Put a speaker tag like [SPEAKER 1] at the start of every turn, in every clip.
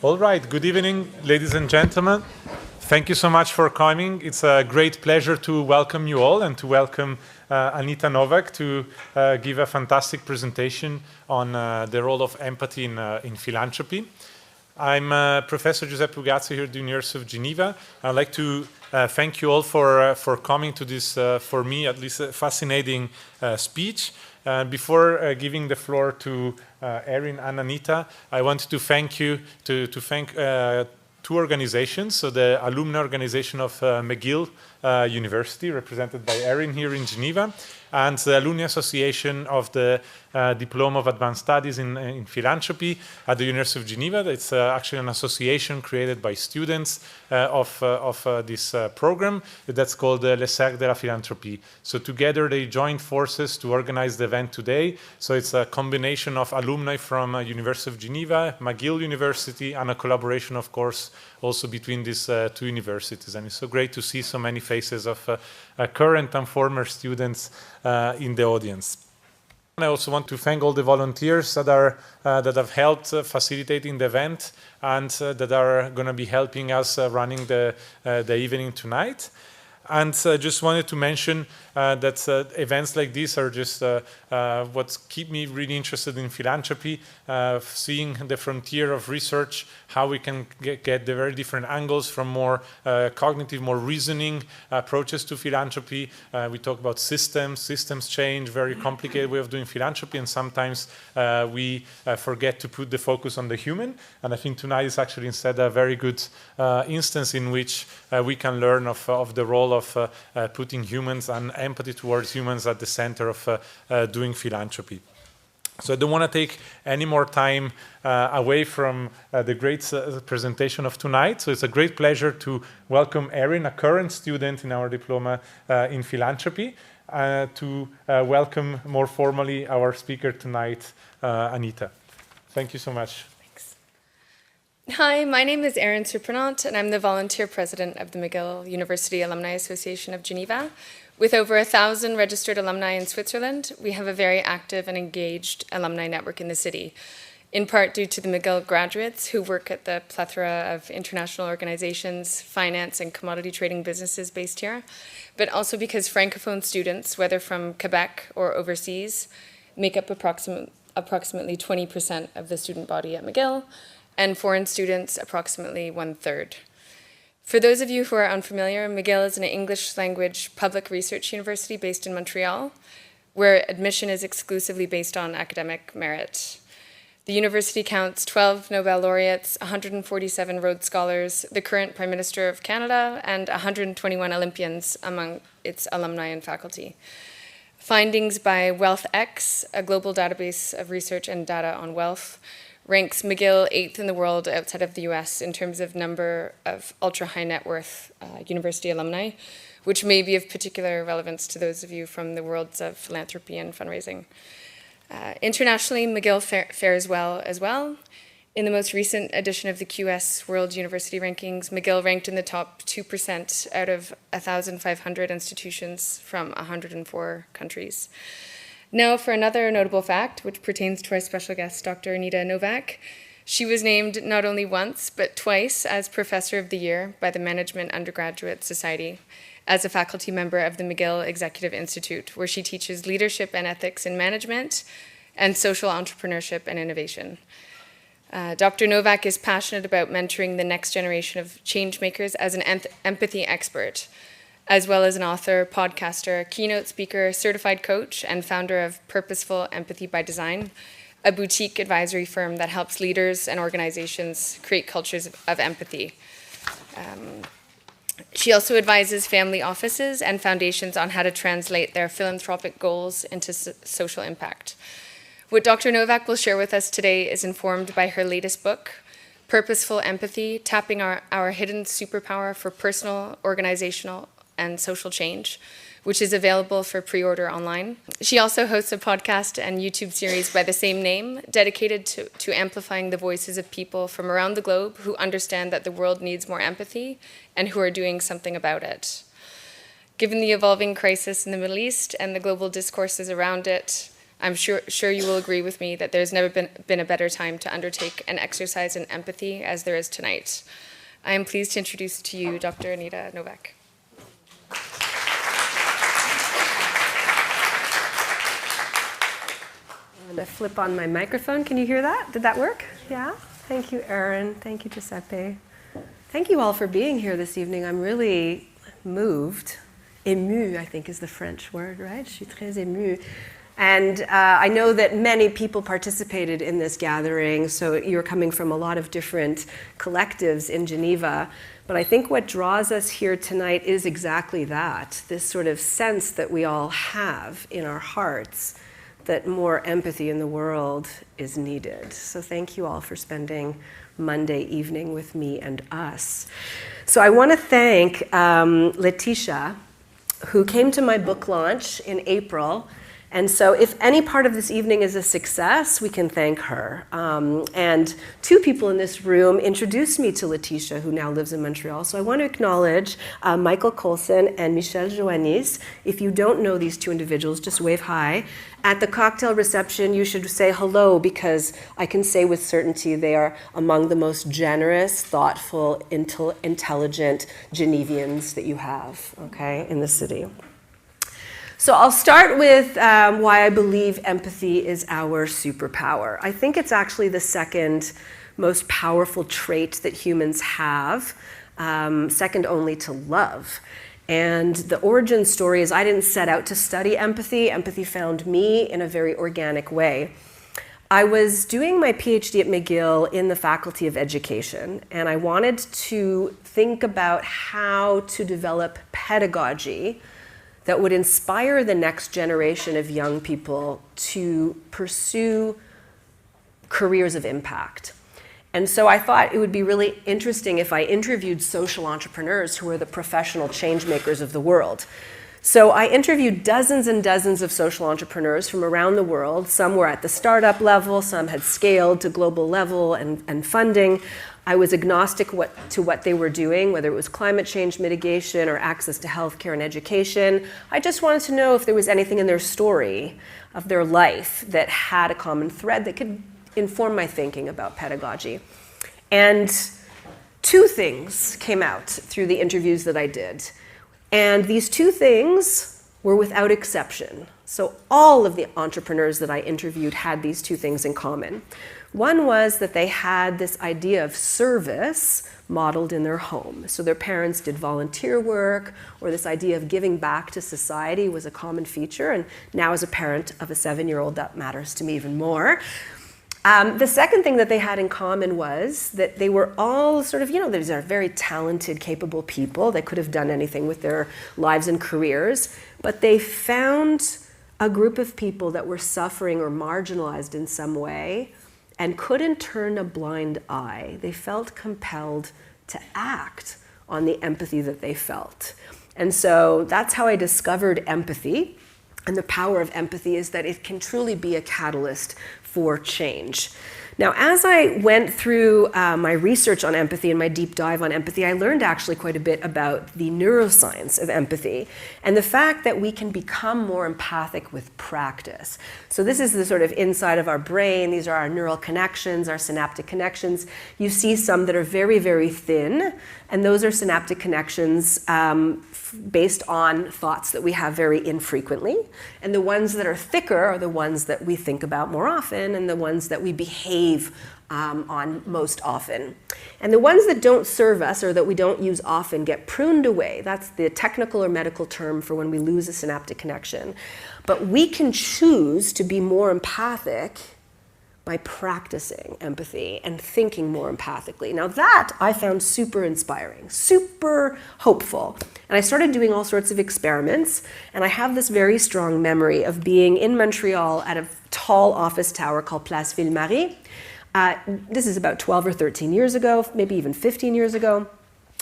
[SPEAKER 1] All right, good evening, ladies and gentlemen. Thank you so much for coming. It's a great pleasure to welcome you all and to welcome Anita Nowak to give a fantastic presentation on the role of empathy in philanthropy. I'm Professor Giuseppe Ugazzi here at the University of Geneva. I'd like to thank you all for coming to this, for me at least, fascinating speech. Before giving the floor to Erin and Anita, I wanted to thank two organizations. So the alumni organization of McGill University, represented by Erin here in Geneva, and the Alumni Association of the Diploma of Advanced Studies in Philanthropy at the University of Geneva. It's actually an association created by students of this program that's called Le Cercle de la Philanthropie. So together they joined forces to organize the event today. So it's a combination of alumni from University of Geneva, McGill University, and a collaboration, of course, also between these two universities. And it's so great to see so many faces of current and former students in the audience. I also want to thank all the volunteers that have helped facilitating the event and that are going to be helping us running the evening tonight. And just wanted to mention that events like this are just what keep me really interested in philanthropy, seeing the frontier of research, how we can get the very different angles from more cognitive, more reasoning approaches to philanthropy. We talk about systems change, very complicated way of doing philanthropy, and sometimes we forget to put the focus on the human. And I think tonight is actually instead a very good instance in which we can learn of the role of putting humans and empathy towards humans at the center of doing philanthropy. So I don't want to take any more time away from the great presentation of tonight. So it's a great pleasure to welcome Erin, a current student in our diploma in philanthropy, to welcome more formally our speaker tonight, Anita. Thank you so much.
[SPEAKER 2] Hi, my name is Erin Surprenant, and I'm the volunteer president of the McGill University Alumni Association of Geneva. With over 1,000 registered alumni in Switzerland, we have a very active and engaged alumni network in the city, in part due to the McGill graduates who work at the plethora of international organizations, finance and commodity trading businesses based here, but also because Francophone students, whether from Quebec or overseas, make up approximately 20% of the student body at McGill, and foreign students approximately 1/3. For those of you who are unfamiliar, McGill is an English language public research university based in Montreal, where admission is exclusively based on academic merit. The university counts 12 Nobel laureates, 147 Rhodes Scholars, the current Prime Minister of Canada, and 121 Olympians among its alumni and faculty. Findings by WealthX, a global database of research and data on wealth, ranks McGill 8th in the world outside of the US in terms of number of ultra-high net worth university alumni, which may be of particular relevance to those of you from the worlds of philanthropy and fundraising. Internationally, McGill fares well as well. In the most recent edition of the QS World University Rankings, McGill ranked in the top 2% out of 1,500 institutions from 104 countries. Now for another notable fact, which pertains to our special guest, Dr. Anita Nowak. She was named not only once, but twice as Professor of the Year by the Management Undergraduate Society as a faculty member of the McGill Executive Institute, where she teaches leadership and ethics in management and social entrepreneurship and innovation. Dr. Nowak is passionate about mentoring the next generation of change makers as an empathy expert, as well as an author, podcaster, keynote speaker, certified coach, and founder of Purposeful Empathy by Design, a boutique advisory firm that helps leaders and organizations create cultures of empathy. She also advises family offices and foundations on how to translate their philanthropic goals into social impact. What Dr. Nowak will share with us today is informed by her latest book, Purposeful Empathy, Tapping Our Hidden Superpower for Personal, Organizational, and Social Change, which is available for pre-order online. She also hosts a podcast and YouTube series by the same name, dedicated to amplifying the voices of people from around the globe who understand that the world needs more empathy and who are doing something about it. Given the evolving crisis in the Middle East and the global discourses around it, I'm sure you will agree with me that there's never been a better time to undertake an exercise in empathy as there is tonight. I am pleased to introduce to you Dr. Anita Nowak.
[SPEAKER 3] I'm going to flip on my microphone. Can you hear that? Did that work? Yeah? Thank you, Erin. Thank you, Giuseppe. Thank you all for being here this evening. I'm really moved. Émue, I think, is the French word, right? Je suis très émue. And I know that many people participated in this gathering, so you're coming from a lot of different collectives in Geneva. But I think what draws us here tonight is exactly that, this sort of sense that we all have in our hearts that more empathy in the world is needed. So thank you all for spending Monday evening with me and us. So I want to thank Letitia, who came to my book launch in April. And so if any part of this evening is a success, we can thank her. And two people in this room introduced me to Letitia, who now lives in Montreal. So I want to acknowledge Michael Colson and Michel Joannis. If you don't know these two individuals, just wave hi. At the cocktail reception, you should say hello, because I can say with certainty they are among the most generous, thoughtful, intelligent Genevians that you have, okay, in the city. So I'll start with why I believe empathy is our superpower. I think it's actually the second most powerful trait that humans have, second only to love. And the origin story is I didn't set out to study empathy. Empathy found me in a very organic way. I was doing my PhD at McGill in the Faculty of Education, and I wanted to think about how to develop pedagogy that would inspire the next generation of young people to pursue careers of impact. And so I thought it would be really interesting if I interviewed social entrepreneurs who are the professional change makers of the world. So I interviewed dozens and dozens of social entrepreneurs from around the world. Some were at the startup level, some had scaled to global level and funding. I was agnostic to what they were doing, whether it was climate change mitigation or access to healthcare and education. I just wanted to know if there was anything in their story of their life that had a common thread that could inform my thinking about pedagogy. And two things came out through the interviews that I did. And these two things were without exception. So all of the entrepreneurs that I interviewed had these two things in common. One was that they had this idea of service modeled in their home. So their parents did volunteer work, or this idea of giving back to society was a common feature. And now as a parent of a 7-year-old, that matters to me even more. The second thing that they had in common was that they were all sort of, these are very talented, capable people. They could have done anything with their lives and careers, but they found a group of people that were suffering or marginalized in some way and couldn't turn a blind eye. They felt compelled to act on the empathy that they felt. And so that's how I discovered empathy. And the power of empathy is that it can truly be a catalyst for change. Now, as I went through my research on empathy and my deep dive on empathy, I learned actually quite a bit about the neuroscience of empathy and the fact that we can become more empathic with practice. So this is the sort of inside of our brain. These are our neural connections, our synaptic connections. You see some that are very, very thin, and those are synaptic connections based on thoughts that we have very infrequently. And the ones that are thicker are the ones that we think about more often and the ones that we behave on most often. And the ones that don't serve us or that we don't use often get pruned away. That's the technical or medical term for when we lose a synaptic connection. But we can choose to be more empathic by practicing empathy and thinking more empathically. Now that I found super inspiring, super hopeful. And I started doing all sorts of experiments, and I have this very strong memory of being in Montreal at a tall office tower called Place Ville-Marie. This is about 12 or 13 years ago, maybe even 15 years ago,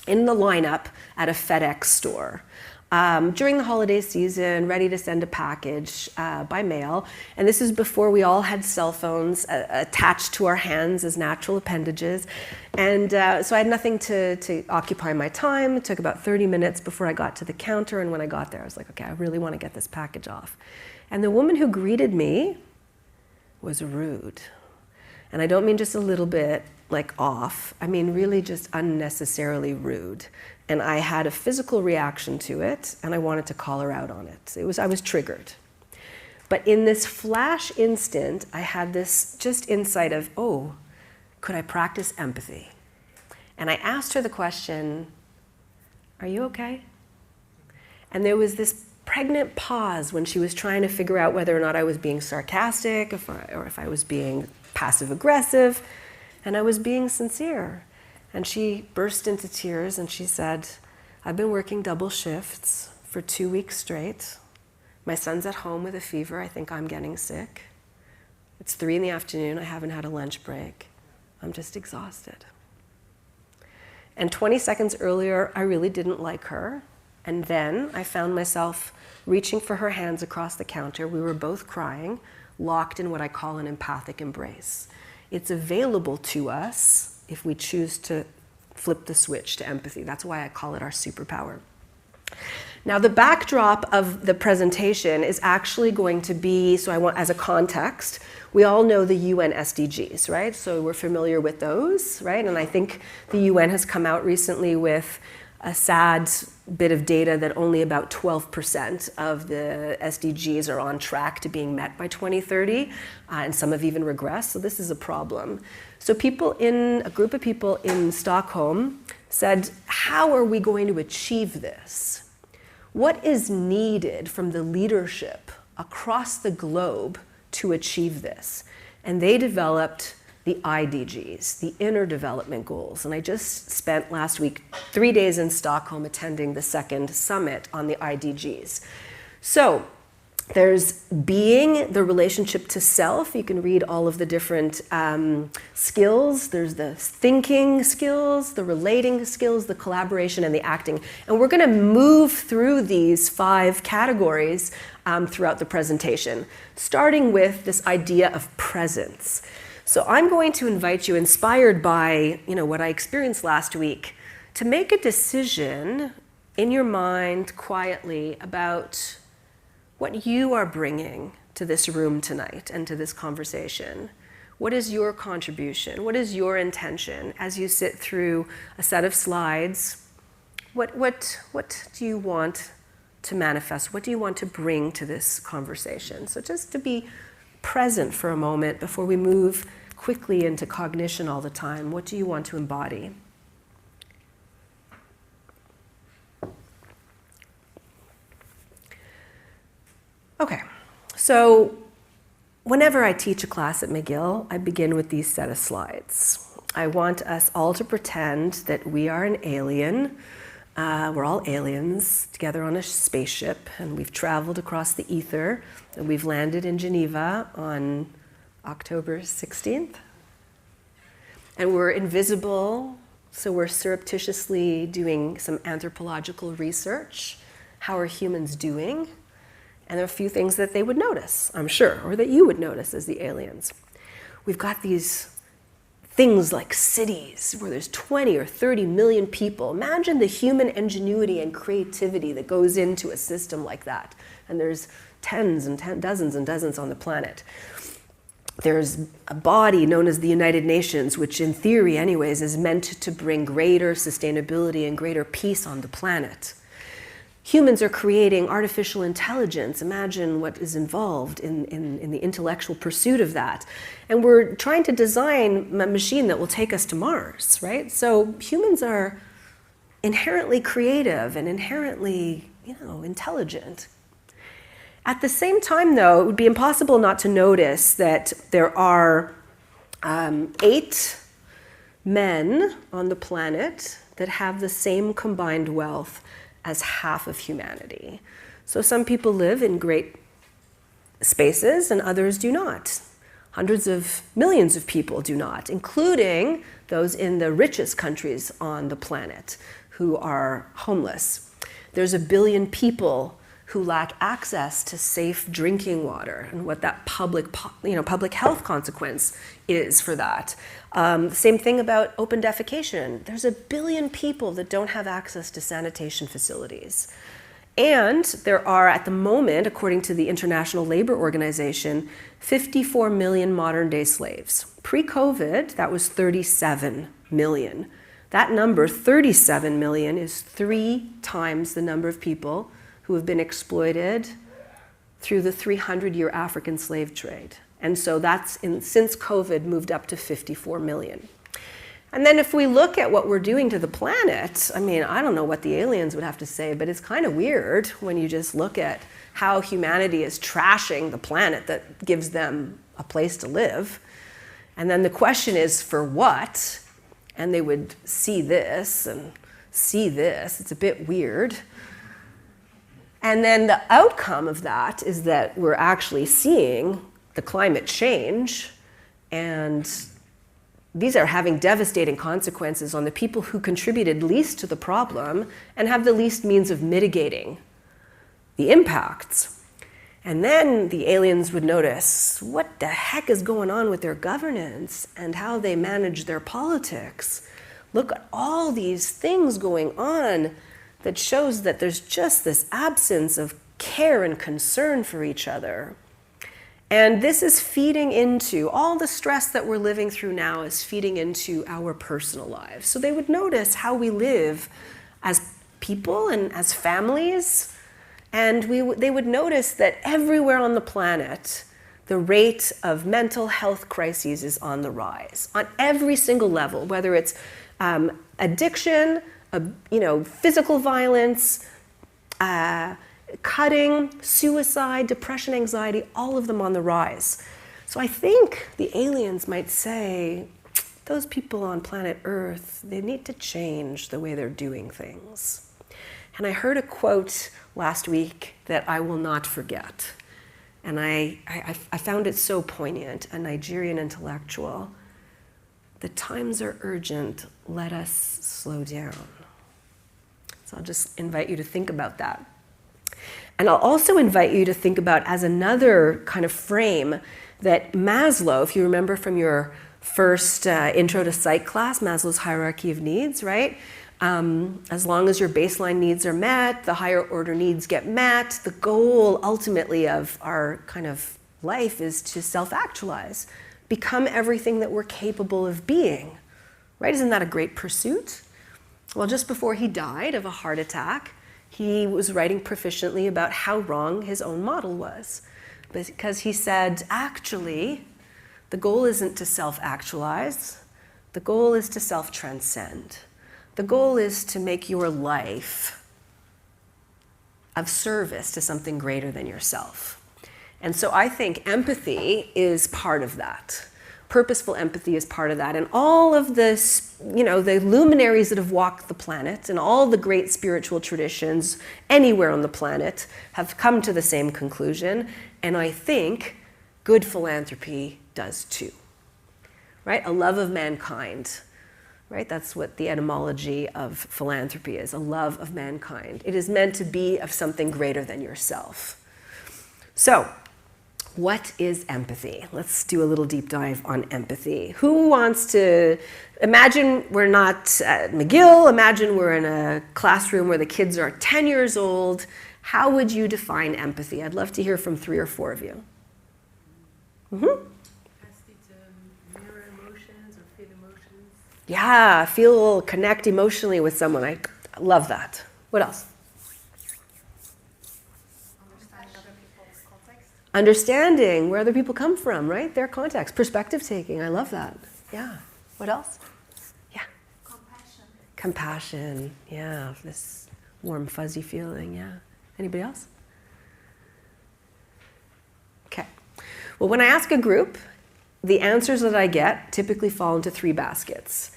[SPEAKER 3] in the lineup at a FedEx store. During the holiday season, ready to send a package by mail. And this is before we all had cell phones attached to our hands as natural appendages. And so I had nothing to occupy my time. It took about 30 minutes before I got to the counter. And when I got there, I was like, okay, I really want to get this package off. And the woman who greeted me was rude. And I don't mean just a little bit like off, I mean really just unnecessarily rude. And I had a physical reaction to it, and I wanted to call her out on it. I was triggered. But in this flash instant, I had this just insight of, oh, could I practice empathy? And I asked her the question, are you okay? And there was this pregnant pause when she was trying to figure out whether or not I was being sarcastic or if I was being passive aggressive, and I was being sincere. And she burst into tears and she said, I've been working double shifts for 2 weeks straight. My son's at home with a fever. I think I'm getting sick. It's 3 p.m. I haven't had a lunch break. I'm just exhausted. And 20 seconds earlier, I really didn't like her. And then I found myself reaching for her hands across the counter. We were both crying, locked in what I call an empathic embrace. It's available to us if we choose to flip the switch to empathy. That's why I call it our superpower. Now, the backdrop of the presentation is actually going to be, so I want, as a context, we all know the UN SDGs, right? So we're familiar with those, right? And I think the UN has come out recently with a sad bit of data that only about 12% of the SDGs are on track to being met by 2030, and some have even regressed, so this is a problem. So a group of people in Stockholm said, how are we going to achieve this? What is needed from the leadership across the globe to achieve this? And they developed the IDGs, the Inner Development Goals. And I just spent last week 3 days in Stockholm attending the second summit on the IDGs. So there's being, the relationship to self. You can read all of the different skills. There's the thinking skills, the relating skills, the collaboration, and the acting. And we're going to move through these 5 categories throughout the presentation, starting with this idea of presence. So I'm going to invite you, inspired by what I experienced last week, to make a decision in your mind quietly about what you are bringing to this room tonight and to this conversation. What is your contribution? What is your intention as you sit through a set of slides? What do you want to manifest? What do you want to bring to this conversation? So just to be present for a moment before we move quickly into cognition all the time. What do you want to embody? Okay, so whenever I teach a class at McGill, I begin with these set of slides. I want us all to pretend that we are an alien. We're all aliens together on a spaceship, and we've traveled across the ether, and we've landed in Geneva on October 16th. And we're invisible, so we're surreptitiously doing some anthropological research. How are humans doing? And there are a few things that they would notice, I'm sure, or that you would notice as the aliens. We've got these things like cities where there's 20 or 30 million people. Imagine the human ingenuity and creativity that goes into a system like that. And there's dozens and dozens on the planet. There's a body known as the United Nations, which in theory anyways is meant to bring greater sustainability and greater peace on the planet. Humans are creating artificial intelligence. Imagine what is involved in the intellectual pursuit of that. And we're trying to design a machine that will take us to Mars, right? So humans are inherently creative and inherently, intelligent. At the same time, though, it would be impossible not to notice that there are 8 men on the planet that have the same combined wealth as half of humanity. So some people live in great spaces and others do not. Hundreds of millions of people do not, including those in the richest countries on the planet who are homeless. There's 1 billion people who lack access to safe drinking water and what that public health consequence is for that. Same thing about open defecation. There's 1 billion people that don't have access to sanitation facilities. And there are, at the moment, according to the International Labor Organization, 54 million modern-day slaves. Pre-COVID, that was 37 million. That number, 37 million, is 3 times the number of people who have been exploited through the 300-year African slave trade. And so that's, since COVID, moved up to 54 million. And then if we look at what we're doing to the planet, I mean, I don't know what the aliens would have to say, but it's kind of weird when you just look at how humanity is trashing the planet that gives them a place to live. And then the question is, for what? And they would see this and see this. It's a bit weird. And then the outcome of that is that we're actually seeing the climate change, and these are having devastating consequences on the people who contributed least to the problem and have the least means of mitigating the impacts. And then the aliens would notice what the heck is going on with their governance and how they manage their politics. Look at all these things going on that shows that there's just this absence of care and concern for each other. And this is feeding into, all the stress that we're living through now is feeding into our personal lives. So they would notice how we live as people and as families. And they would notice that everywhere on the planet, the rate of mental health crises is on the rise, on every single level, whether it's addiction, physical violence, cutting, suicide, depression, anxiety, all of them on the rise. So I think the aliens might say, those people on planet Earth, they need to change the way they're doing things. And I heard a quote last week that I will not forget. And I found it so poignant, a Nigerian intellectual. The times are urgent, let us slow down. So I'll just invite you to think about that. And I'll also invite you to think about, as another kind of frame, that Maslow, if you remember from your first intro to psych class, Maslow's hierarchy of needs, right? As long as your baseline needs are met, the higher order needs get met, the goal ultimately of our kind of life is to self-actualize, become everything that we're capable of being, right? Isn't that a great pursuit? Well, just before he died of a heart attack, he was writing proficiently about how wrong his own model was. Because he said, actually, the goal isn't to self-actualize. The goal is to self-transcend. The goal is to make your life of service to something greater than yourself. And so I think empathy is part of that. Purposeful empathy is part of that. And all of this, the luminaries that have walked the planet and all the great spiritual traditions anywhere on the planet have come to the same conclusion. And I think good philanthropy does too, right? A love of mankind, right? That's what the etymology of philanthropy is, a love of mankind. It is meant to be of something greater than yourself. So, what is empathy? Let's do a little deep dive on empathy. Who wants to, imagine we're not at McGill, imagine we're in a classroom where the kids are 10 years old. How would you define empathy? I'd love to hear from 3 or 4 of you.
[SPEAKER 4] Capacity to mirror emotions or feel emotions.
[SPEAKER 3] Yeah, feel, connect emotionally with someone. I love that. What else?
[SPEAKER 4] Understand other people's context.
[SPEAKER 3] Understanding where other people come from, right? Their context. Perspective taking. I love that. Yeah. What else? Yeah.
[SPEAKER 4] Compassion.
[SPEAKER 3] Compassion. Yeah. This warm, fuzzy feeling. Yeah. Anybody else? Okay. Well, when I ask a group, the answers that I get typically fall into 3 baskets.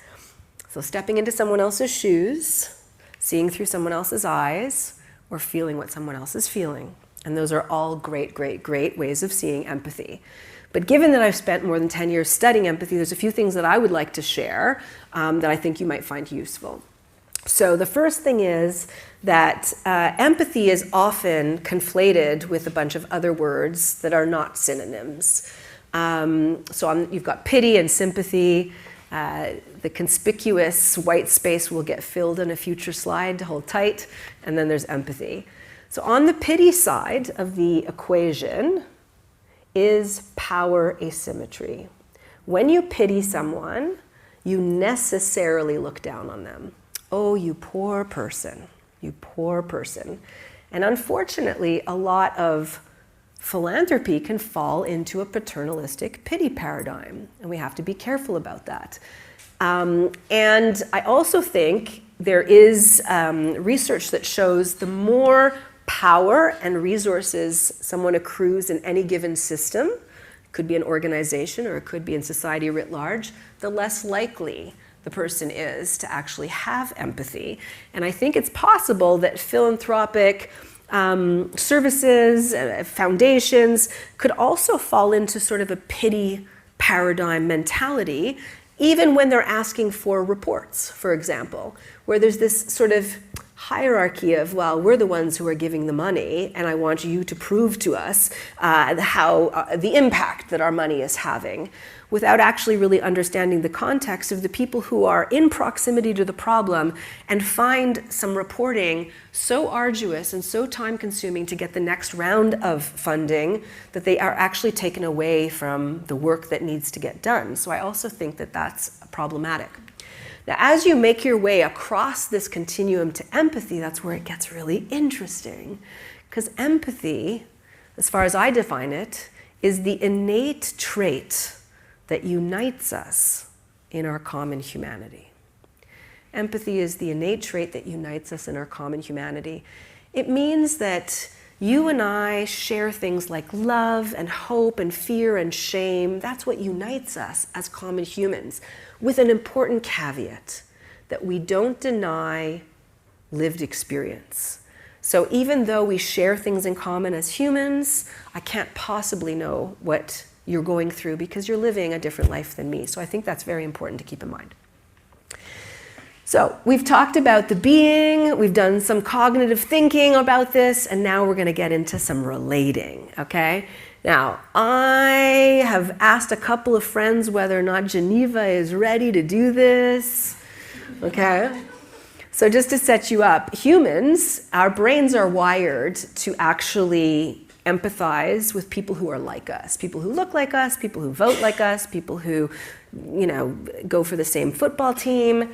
[SPEAKER 3] So stepping into someone else's shoes, seeing through someone else's eyes, or feeling what someone else is feeling. And those are all great, great, great ways of seeing empathy. But given that I've spent more than 10 years studying empathy, there's a few things that I would like to share that I think you might find useful. So the first thing is that empathy is often conflated with a bunch of other words that are not synonyms. You've got pity and sympathy. The conspicuous white space will get filled in a future slide to hold tight. And then there's empathy. So on the pity side of the equation is power asymmetry. When you pity someone, you necessarily look down on them. Oh, you poor person, you poor person. And unfortunately, a lot of philanthropy can fall into a paternalistic pity paradigm, and we have to be careful about that. And I also think there is research that shows the more power and resources someone accrues in any given system, it could be an organization or it could be in society writ large, the less likely the person is to actually have empathy. And I think it's possible that philanthropic services, foundations could also fall into sort of a pity paradigm mentality, even when they're asking for reports, for example, where there's this sort of hierarchy of, well, we're the ones who are giving the money, and I want you to prove to us the impact that our money is having, without actually really understanding the context of the people who are in proximity to the problem and find some reporting so arduous and so time-consuming to get the next round of funding that they are actually taken away from the work that needs to get done. So I also think that that's problematic. Now, as you make your way across this continuum to empathy, that's where it gets really interesting. Because empathy, as far as I define it, is the innate trait that unites us in our common humanity. Empathy is the innate trait that unites us in our common humanity. It means that you and I share things like love and hope and fear and shame. That's what unites us as common humans, with an important caveat that we don't deny lived experience. So even though we share things in common as humans, I can't possibly know what you're going through because you're living a different life than me. So I think that's very important to keep in mind. So we've talked about the being, we've done some cognitive thinking about this, and now we're going to get into some relating, okay? Now, I have asked a couple of friends whether or not Geneva is ready to do this, okay? So just to set you up, humans, our brains are wired to actually empathize with people who are like us, people who look like us, people who vote like us, people who, go for the same football team.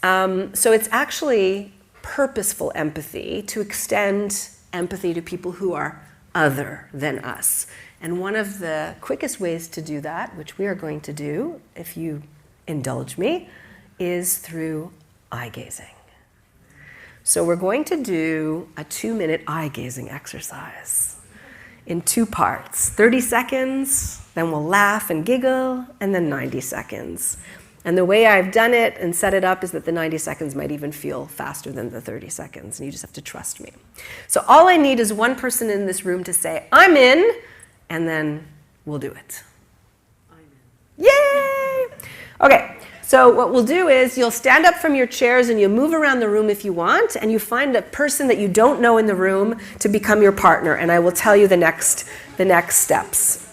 [SPEAKER 3] So it's actually purposeful empathy to extend empathy to people who are other than us. And one of the quickest ways to do that, which we are going to do, if you indulge me, is through eye gazing. So we're going to do a 2-minute eye gazing exercise in 2 parts, 30 seconds, then we'll laugh and giggle, and then 90 seconds. And the way I've done it and set it up is that the 90 seconds might even feel faster than the 30 seconds, and you just have to trust me. So all I need is one person in this room to say, I'm in, and then we'll do it. I'm in. Yay! Okay, so what we'll do is you'll stand up from your chairs and you'll move around the room if you want, and you find a person that you don't know in the room to become your partner, and I will tell you the next steps.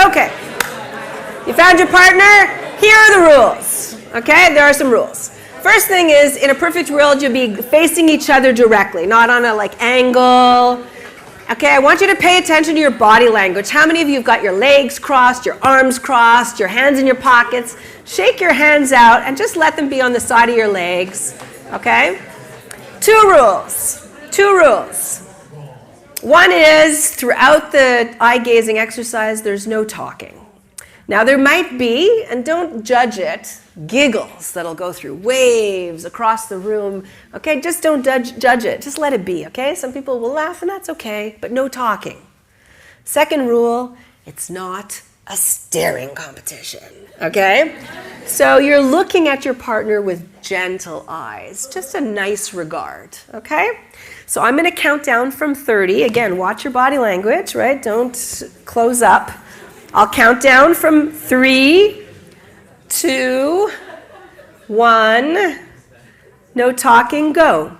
[SPEAKER 3] Okay, you found your partner? Here are the rules, okay? There are some rules. First thing is, in a perfect world, you'll be facing each other directly, not on a angle. Okay, I want you to pay attention to your body language. How many of you have got your legs crossed, your arms crossed, your hands in your pockets? Shake your hands out and just let them be on the side of your legs, okay? 2 rules. One is, throughout the eye-gazing exercise, there's no talking. Now, there might be, and don't judge it, giggles that'll go through waves across the room. Okay, just don't judge it. Just let it be, okay? Some people will laugh, and that's okay, but no talking. Second rule, it's not a staring competition, okay? So you're looking at your partner with gentle eyes, just a nice regard, okay? So I'm gonna count down from 30. Again, watch your body language, right? Don't close up. I'll count down from 3, 2, 1. No talking, go.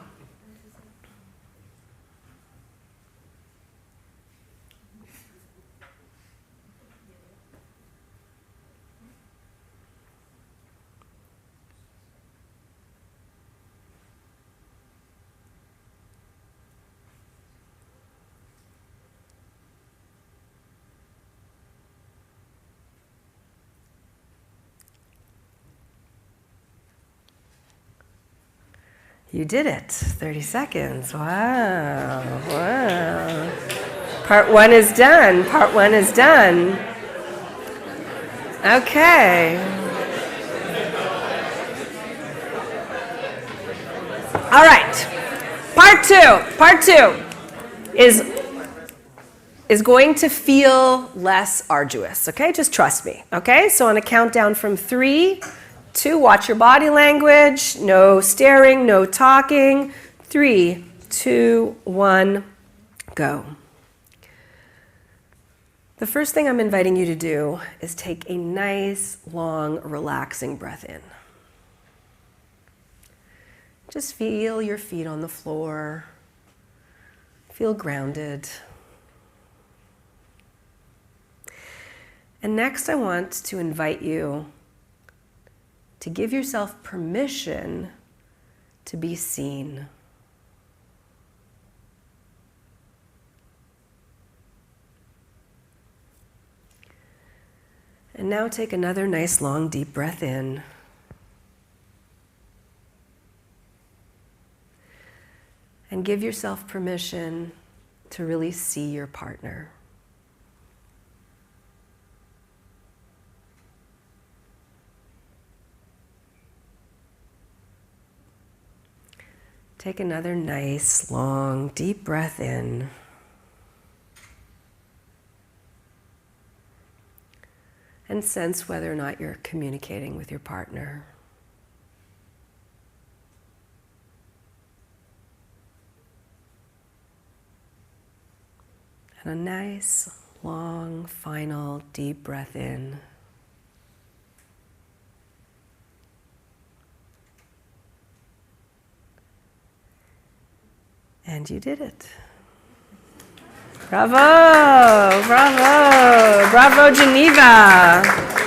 [SPEAKER 3] You did it. 30 seconds. Wow. Wow. Part 1 is done. Part 1 is done. Okay. All right. Part 2. Part 2 is going to feel less arduous, okay? Just trust me, okay? So on a countdown from 3, 2, watch your body language. No staring, no talking. 3, 2, 1, go. The first thing I'm inviting you to do is take a nice, long, relaxing breath in. Just feel your feet on the floor. Feel grounded. And next, I want to invite you to give yourself permission to be seen. And now take another nice long deep breath in. And give yourself permission to really see your partner. Take another nice, long, deep breath in. And sense whether or not you're communicating with your partner. And a nice, long, final, deep breath in. And you did it. Bravo, bravo, bravo, Geneva.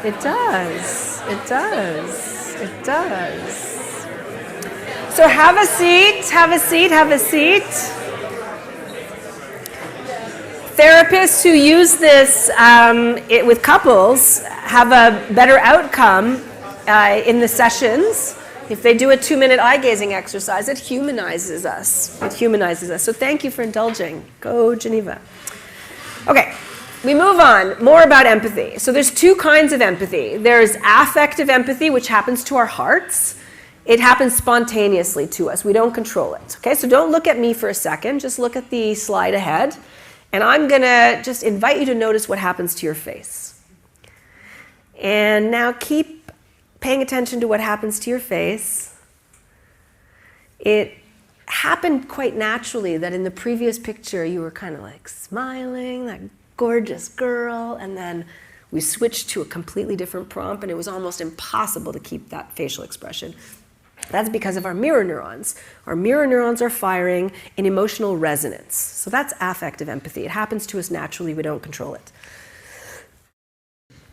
[SPEAKER 3] It does. It does. It does. So have a seat, have a seat, have a seat. Therapists who use this with couples have a better outcome in the sessions. If they do a 2-minute eye gazing exercise, it humanizes us. It humanizes us. So thank you for indulging. Go Geneva. Okay. We move on, more about empathy. So there's 2 kinds of empathy. There's affective empathy, which happens to our hearts. It happens spontaneously to us. We don't control it. Okay, so don't look at me for a second. Just look at the slide ahead. And I'm going to just invite you to notice what happens to your face. And now keep paying attention to what happens to your face. It happened quite naturally that in the previous picture you were kind of like smiling, like gorgeous girl, and then we switched to a completely different prompt and it was almost impossible to keep that facial expression. That's because of our mirror neurons. Our mirror neurons are firing in emotional resonance. So that's affective empathy. It happens to us naturally, we don't control it.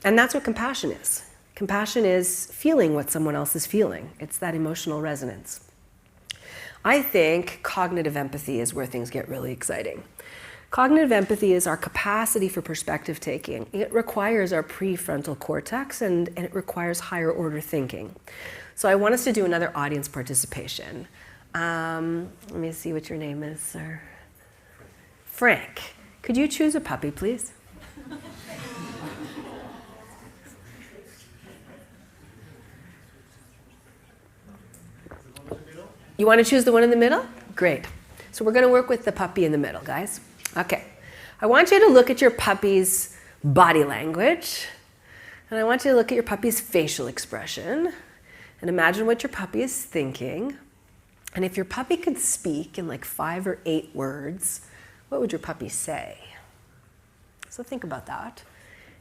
[SPEAKER 3] And that's what compassion is. Compassion is feeling what someone else is feeling. It's that emotional resonance. I think cognitive empathy is where things get really exciting. Cognitive empathy is our capacity for perspective taking. It requires our prefrontal cortex and it requires higher order thinking. So I want us to do another audience participation. Let me see what your name is, sir. Frank. Could you choose a puppy, please? You want to choose the one in the middle? Great. So we're going to work with the puppy in the middle, guys. Okay. I want you to look at your puppy's body language, and I want you to look at your puppy's facial expression, and imagine what your puppy is thinking. And if your puppy could speak in like 5 or 8 words, what would your puppy say? So think about that.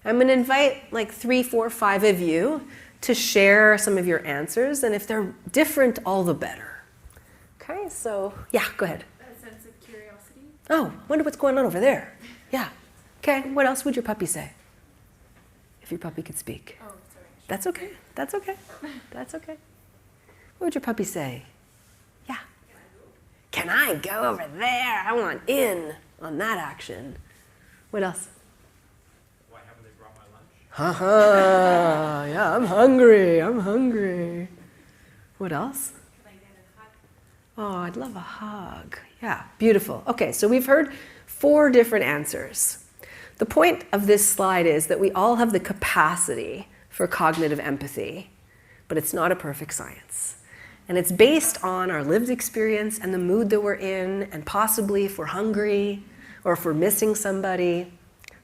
[SPEAKER 3] I'm going to invite like 3, 4, 5 of you to share some of your answers, and if they're different, all the better. Okay, so yeah, go ahead.
[SPEAKER 4] A sense of curiosity.
[SPEAKER 3] Oh, wonder what's going on over there. Yeah. Okay, what else would your puppy say? If your puppy could speak.
[SPEAKER 4] Oh, sorry.
[SPEAKER 3] That's okay. That's okay. That's okay. What would your puppy say? Yeah. Can I go over there? I want in on that action. What else?
[SPEAKER 1] Why haven't they brought my lunch?
[SPEAKER 3] Haha. Yeah, I'm hungry. I'm hungry. What else? Oh, I'd love a hug. Yeah, beautiful. Okay, so we've heard 4 different answers. The point of this slide is that we all have the capacity for cognitive empathy, but it's not a perfect science. And it's based on our lived experience and the mood that we're in, and possibly if we're hungry or if we're missing somebody,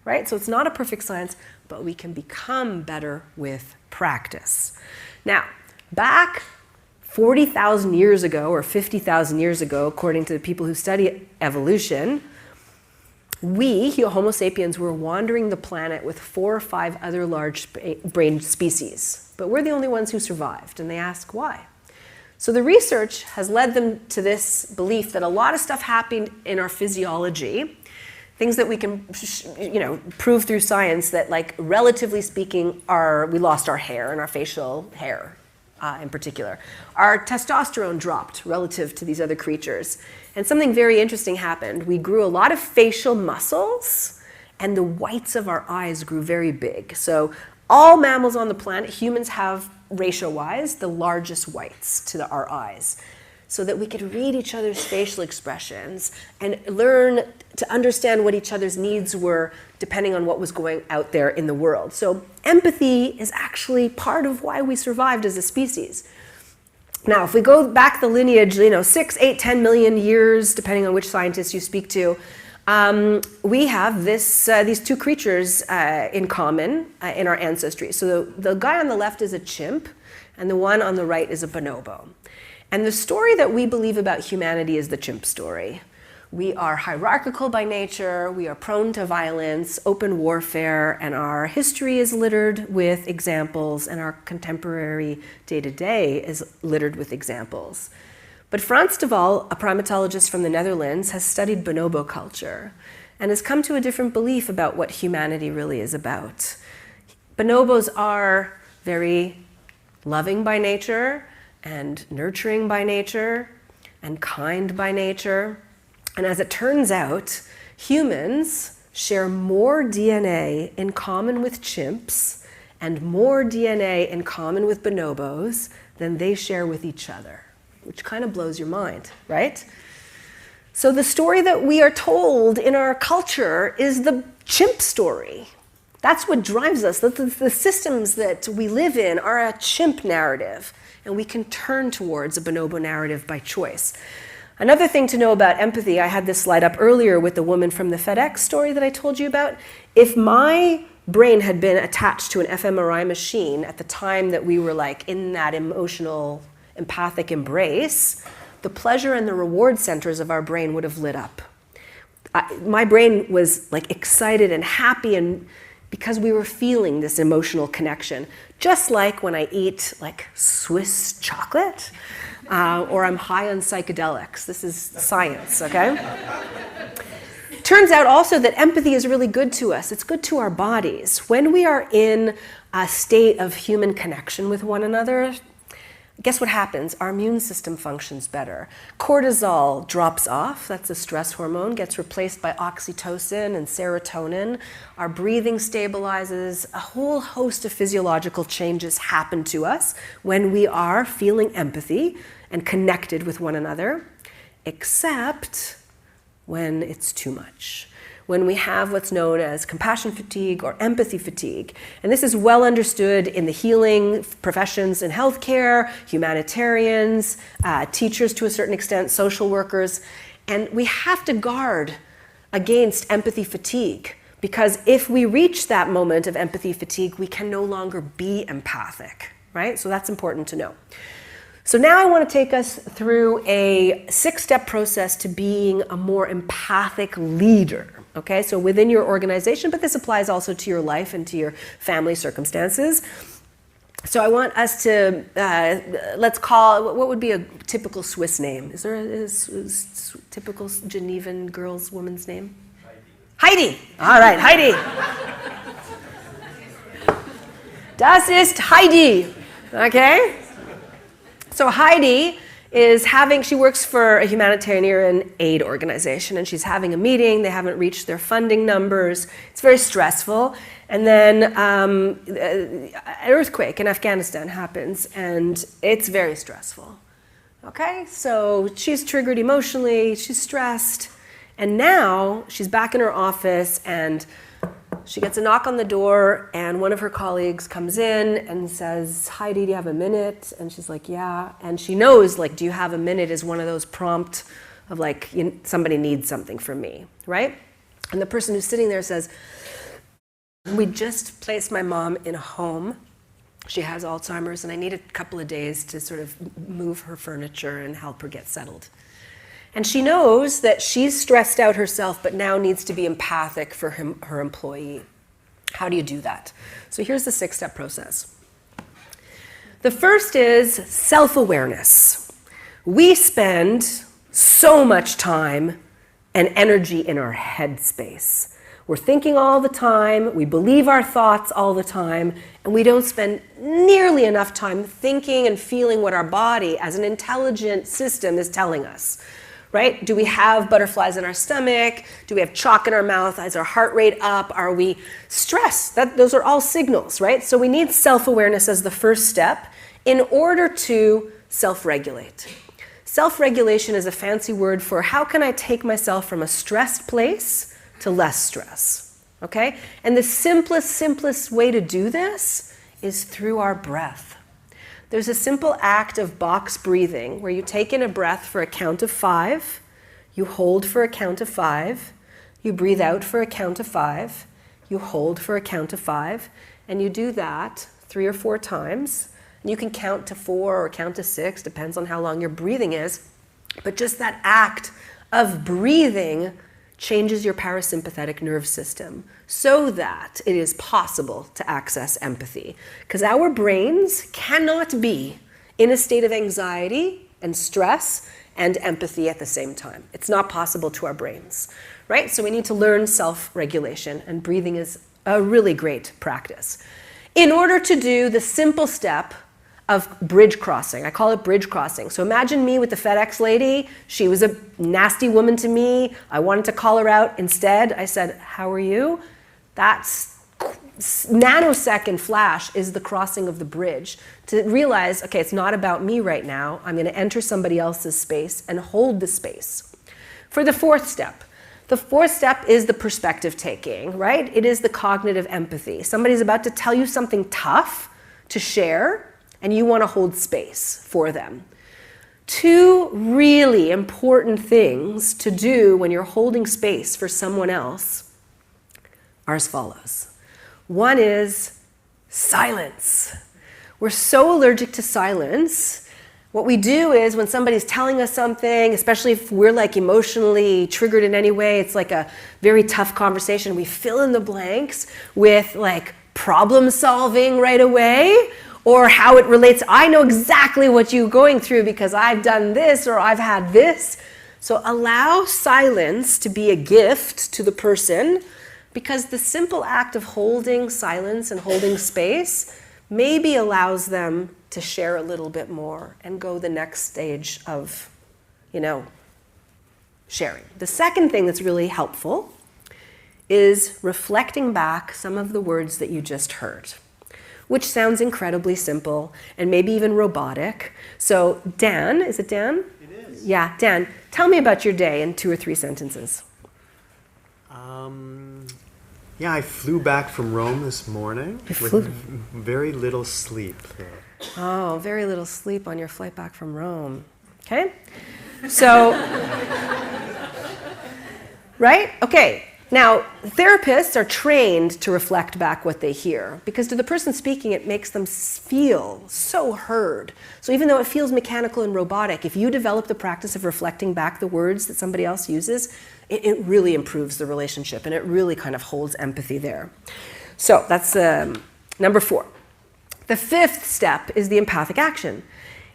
[SPEAKER 3] right? So it's not a perfect science, but we can become better with practice. Now, back 40,000 years ago or 50,000 years ago, according to the people who study evolution, we, Homo sapiens, were wandering the planet with 4 or 5 other large-brained species. But we're the only ones who survived, and they ask why. So the research has led them to this belief that a lot of stuff happened in our physiology, things that we can prove through science that, like, relatively speaking, we lost our hair and our facial hair. In particular. Our testosterone dropped relative to these other creatures. And something very interesting happened. We grew a lot of facial muscles, and the whites of our eyes grew very big. So all mammals on the planet, humans have, ratio-wise, the largest whites to our eyes, so that we could read each other's facial expressions and learn to understand what each other's needs were depending on what was going out there in the world. So empathy is actually part of why we survived as a species. Now, if we go back the lineage, 6, 8, 10 million years, depending on which scientist you speak to, we have these 2 creatures in common in our ancestry. So the guy on the left is a chimp, and the one on the right is a bonobo. And the story that we believe about humanity is the chimp story. We are hierarchical by nature, we are prone to violence, open warfare, and our history is littered with examples, and our contemporary day-to-day is littered with examples. But Frans de Waal, a primatologist from the Netherlands, has studied bonobo culture and has come to a different belief about what humanity really is about. Bonobos are very loving by nature, and nurturing by nature, and kind by nature. And as it turns out, humans share more DNA in common with chimps and more DNA in common with bonobos than they share with each other, which kind of blows your mind, right? So the story that we are told in our culture is the chimp story. That's what drives us. The systems that we live in are a chimp narrative, and we can turn towards a bonobo narrative by choice. Another thing to know about empathy, I had this slide up earlier with the woman from the FedEx story that I told you about. If my brain had been attached to an fMRI machine at the time that we were like in that emotional, empathic embrace, the pleasure and the reward centers of our brain would have lit up. My brain was like excited and happy, and because we were feeling this emotional connection. Just like when I eat like Swiss chocolate, or I'm high on psychedelics. This is science, okay? Turns out also that empathy is really good to us. It's good to our bodies. When we are in a state of human connection with one another, guess what happens? Our immune system functions better. Cortisol drops off, that's a stress hormone, gets replaced by oxytocin and serotonin. Our breathing stabilizes. A whole host of physiological changes happen to us when we are feeling empathy and connected with one another, except when it's too much. When we have what's known as compassion fatigue or empathy fatigue. And this is well understood in the healing professions in healthcare, humanitarians, teachers to a certain extent, social workers. And we have to guard against empathy fatigue, because if we reach that moment of empathy fatigue, we can no longer be empathic, right? So that's important to know. So now I want to take us through a 6-step process to being a more empathic leader. Okay, so within your organization, but this applies also to your life and to your family circumstances. So I want us to, let's call, what would be a typical Swiss name? Is there a typical Genevan girl's woman's name? Heidi. All right, Heidi. Das ist Heidi. Okay? So Heidi she works for a humanitarian aid organization, and she's having a meeting. They haven't reached their funding numbers. It's very stressful. And then an earthquake in Afghanistan happens, and it's very stressful. Okay, so she's triggered emotionally, she's stressed, and now she's back in her office, and she gets a knock on the door, and one of her colleagues comes in and says, "Heidi, do you have a minute?" And she's like, "Yeah." And she knows, like, "Do you have a minute?" is one of those prompt of, like, somebody needs something from me, right? And the person who's sitting there says, "We just placed my mom in a home. She has Alzheimer's, and I need a couple of days to sort of move her furniture and help her get settled." And she knows that she's stressed out herself, but now needs to be empathic for her employee. How do you do that? So here's the 6-step process. The first is self-awareness. We spend so much time and energy in our head space. We're thinking all the time, we believe our thoughts all the time, and we don't spend nearly enough time thinking and feeling what our body as an intelligent system is telling us. Right? Do we have butterflies in our stomach? Do we have chalk in our mouth? Is our heart rate up? Are we stressed? Those are all signals, right? So we need self-awareness as the first step in order to self-regulate. Self-regulation is a fancy word for how can I take myself from a stressed place to less stress, okay? And the simplest way to do this is through our breath. There's a simple act of box breathing where you take in a breath for a count of 5, you hold for a count of 5, you breathe out for a count of 5, you hold for a count of 5, and you do that 3 or 4 times. And you can count to 4 or count to 6, depends on how long your breathing is. But just that act of breathing changes your parasympathetic nerve system so that it is possible to access empathy. Because our brains cannot be in a state of anxiety and stress and empathy at the same time. It's not possible to our brains, right? So we need to learn self-regulation, and breathing is a really great practice. In order to do the simple step of bridge crossing. I call it bridge crossing. So imagine me with the FedEx lady. She was a nasty woman to me. I wanted to call her out. Instead, I said, "How are you?" That nanosecond flash is the crossing of the bridge to realize, okay, it's not about me right now. I'm going to enter somebody else's space and hold the space. For the 4th step, the 4th step is the perspective taking, right? It is the cognitive empathy. Somebody's about to tell you something tough to share, and you want to hold space for them. 2 really important things to do when you're holding space for someone else are as follows. One is silence. We're so allergic to silence. What we do is when somebody's telling us something, especially if we're like emotionally triggered in any way, it's like a very tough conversation, we fill in the blanks with like problem solving right away, or how it relates. I know exactly what you're going through because I've done this or I've had this. So allow silence to be a gift to the person, because the simple act of holding silence and holding space maybe allows them to share a little bit more and go the next stage of, sharing. The second thing that's really helpful is reflecting back some of the words that you just heard, which sounds incredibly simple and maybe even robotic. So Dan, is it Dan?
[SPEAKER 5] It is.
[SPEAKER 3] Yeah, Dan, tell me about your day in 2 or 3 sentences.
[SPEAKER 5] Yeah, I flew back from Rome this morning with very little sleep.
[SPEAKER 3] Oh, very little sleep on your flight back from Rome. Okay? So, right? Okay. Now, therapists are trained to reflect back what they hear because to the person speaking, it makes them feel so heard. So even though it feels mechanical and robotic, if you develop the practice of reflecting back the words that somebody else uses, it really improves the relationship and it really kind of holds empathy there. So that's number 4. The 5th step is the empathic action.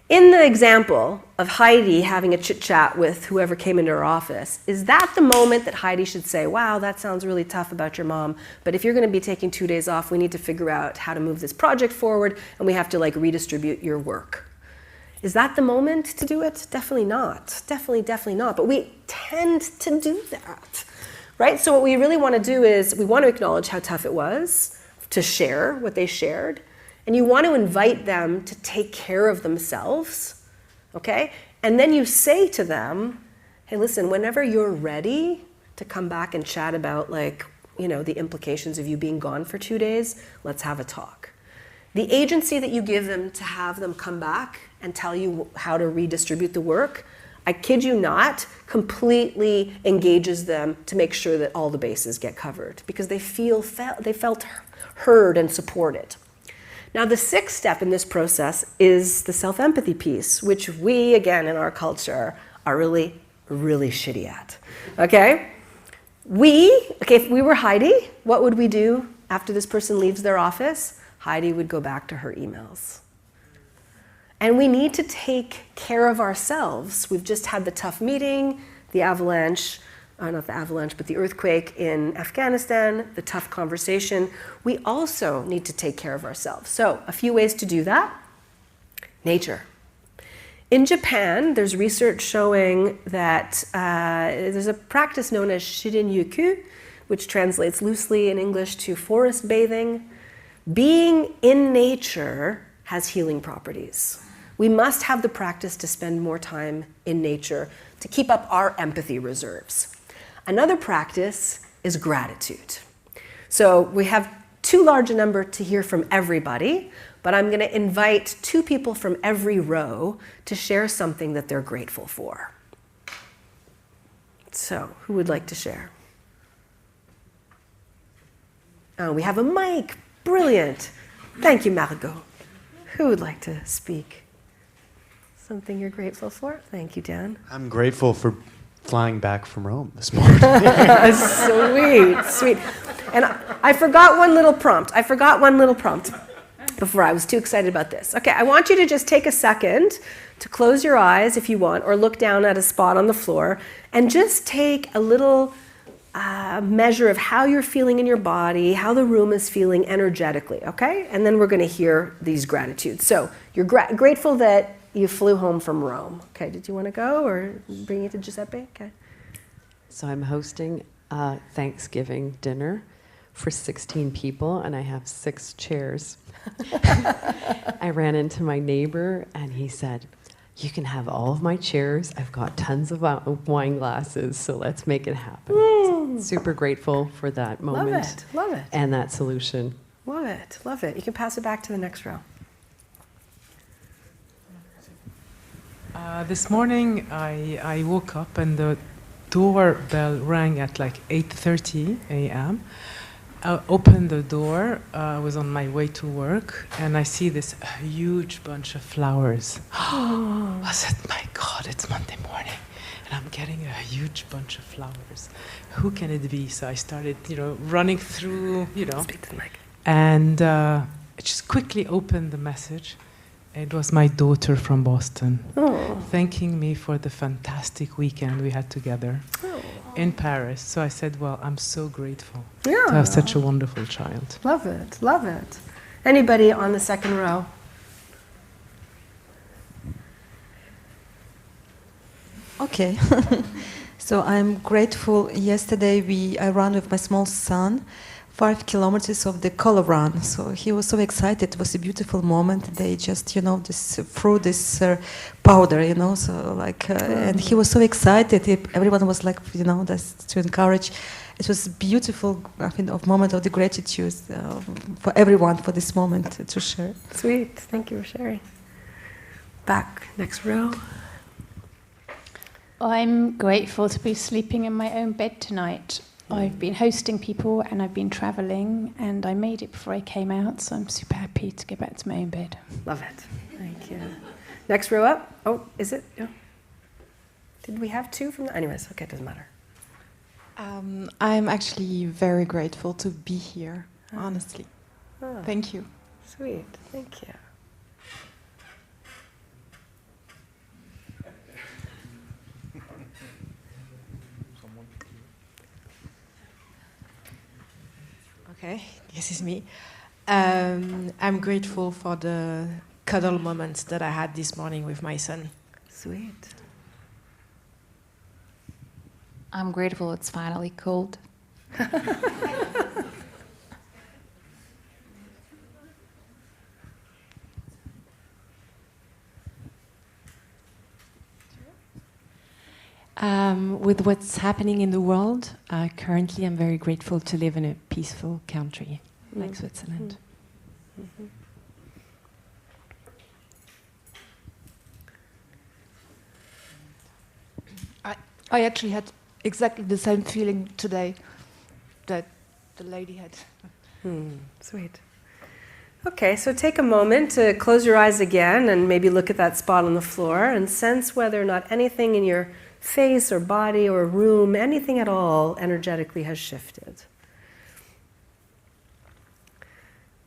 [SPEAKER 3] In the example of Heidi having a chit-chat with whoever came into her office, is that the moment that Heidi should say, wow, that sounds really tough about your mom, but if you're going to be taking 2 days off, we need to figure out how to move this project forward, and we have to redistribute your work. Is that the moment to do it? Definitely not. Definitely not. But we tend to do that, right? So what we really want to do is we want to acknowledge how tough it was to share what they shared, and you want to invite them to take care of themselves, okay? And then you say to them, hey, listen, whenever you're ready to come back and chat about the implications of you being gone for 2 days, let's have a talk. The agency that you give them to have them come back and tell you how to redistribute the work, I kid you not, completely engages them to make sure that all the bases get covered because they felt heard and supported. Now, the 6th step in this process is the self-empathy piece, which we, again, in our culture, are really, really shitty at, okay? If we were Heidi, what would we do after this person leaves their office? Heidi would go back to her emails. And we need to take care of ourselves. We've just had the tough meeting, the avalanche, not the avalanche, but the earthquake in Afghanistan, the tough conversation. We also need to take care of ourselves. So a few ways to do that. Nature. In Japan, there's research showing that there's a practice known as shirin-yuku, which translates loosely in English to forest bathing. Being in nature has healing properties. We must have the practice to spend more time in nature to keep up our empathy reserves. Another practice is gratitude. So we have too large a number to hear from everybody, but I'm going to invite 2 people from every row to share something that they're grateful for. So, who would like to share? Oh, we have a mic. Brilliant. Thank you, Margot. Who would like to speak? Something you're grateful for? Thank you, Dan.
[SPEAKER 5] I'm grateful for flying back from Rome this morning.
[SPEAKER 3] Sweet. And I forgot one little prompt. Before. I was too excited about this. Okay, I want you to just take a second to close your eyes if you want, or look down at a spot on the floor, and just take a little measure of how you're feeling in your body, how the room is feeling energetically, okay? And then we're going to hear these gratitudes. So you're grateful that you flew home from Rome. Okay, did you want to go or bring it to Giuseppe? Okay.
[SPEAKER 6] So I'm hosting a Thanksgiving dinner for 16 people, and I have 6 chairs. I ran into my neighbor, and he said, you can have all of my chairs. I've got tons of wine glasses, so let's make it happen. So super grateful for that moment.
[SPEAKER 3] Love it.
[SPEAKER 6] And that solution.
[SPEAKER 3] Love it. You can pass it back to the next row.
[SPEAKER 7] This morning, I woke up and the doorbell rang at 8:30 a.m. I opened the door. I was on my way to work, and I see this huge bunch of flowers. I said, my God, it's Monday morning, and I'm getting a huge bunch of flowers. Who can it be? So I started, running through,
[SPEAKER 3] Speak to the mic.
[SPEAKER 7] And I just quickly opened the message. It was my daughter from Boston, thanking me for the fantastic weekend we had together in Paris. So I said, well, I'm so grateful to have such a wonderful child.
[SPEAKER 3] Love it. Anybody on the second row?
[SPEAKER 8] Okay. So I'm grateful. Yesterday I ran with my small son 5 kilometers of the color run. So he was so excited. It was a beautiful moment. They just, threw this powder, so like, and he was so excited. Everyone was like, just to encourage. It was beautiful, moment of the gratitude for everyone for this moment to share.
[SPEAKER 3] Sweet. Thank you for sharing. Back, next row.
[SPEAKER 9] I'm grateful to be sleeping in my own bed tonight. I've been hosting people and I've been travelling and I made it before I came out, so I'm super happy to go back to my own bed.
[SPEAKER 3] Love it. Thank you. Next row up. Oh, is it? Yeah. Did we have 2 from the... Anyways, okay, it doesn't matter.
[SPEAKER 10] I'm actually very grateful to be here, honestly.
[SPEAKER 3] Oh,
[SPEAKER 10] thank you.
[SPEAKER 3] Sweet. Thank you.
[SPEAKER 11] Okay, this is me. I'm grateful for the cuddle moments that I had this morning with my son.
[SPEAKER 3] Sweet.
[SPEAKER 12] I'm grateful it's finally cold.
[SPEAKER 13] With what's happening in the world, currently I'm very grateful to live in a peaceful country like Switzerland.
[SPEAKER 3] Mm-hmm.
[SPEAKER 14] I actually had exactly the same feeling today that the lady had.
[SPEAKER 3] Sweet. Okay, so take a moment to close your eyes again and maybe look at that spot on the floor and sense whether or not anything in your face or body or room, anything at all, energetically has shifted.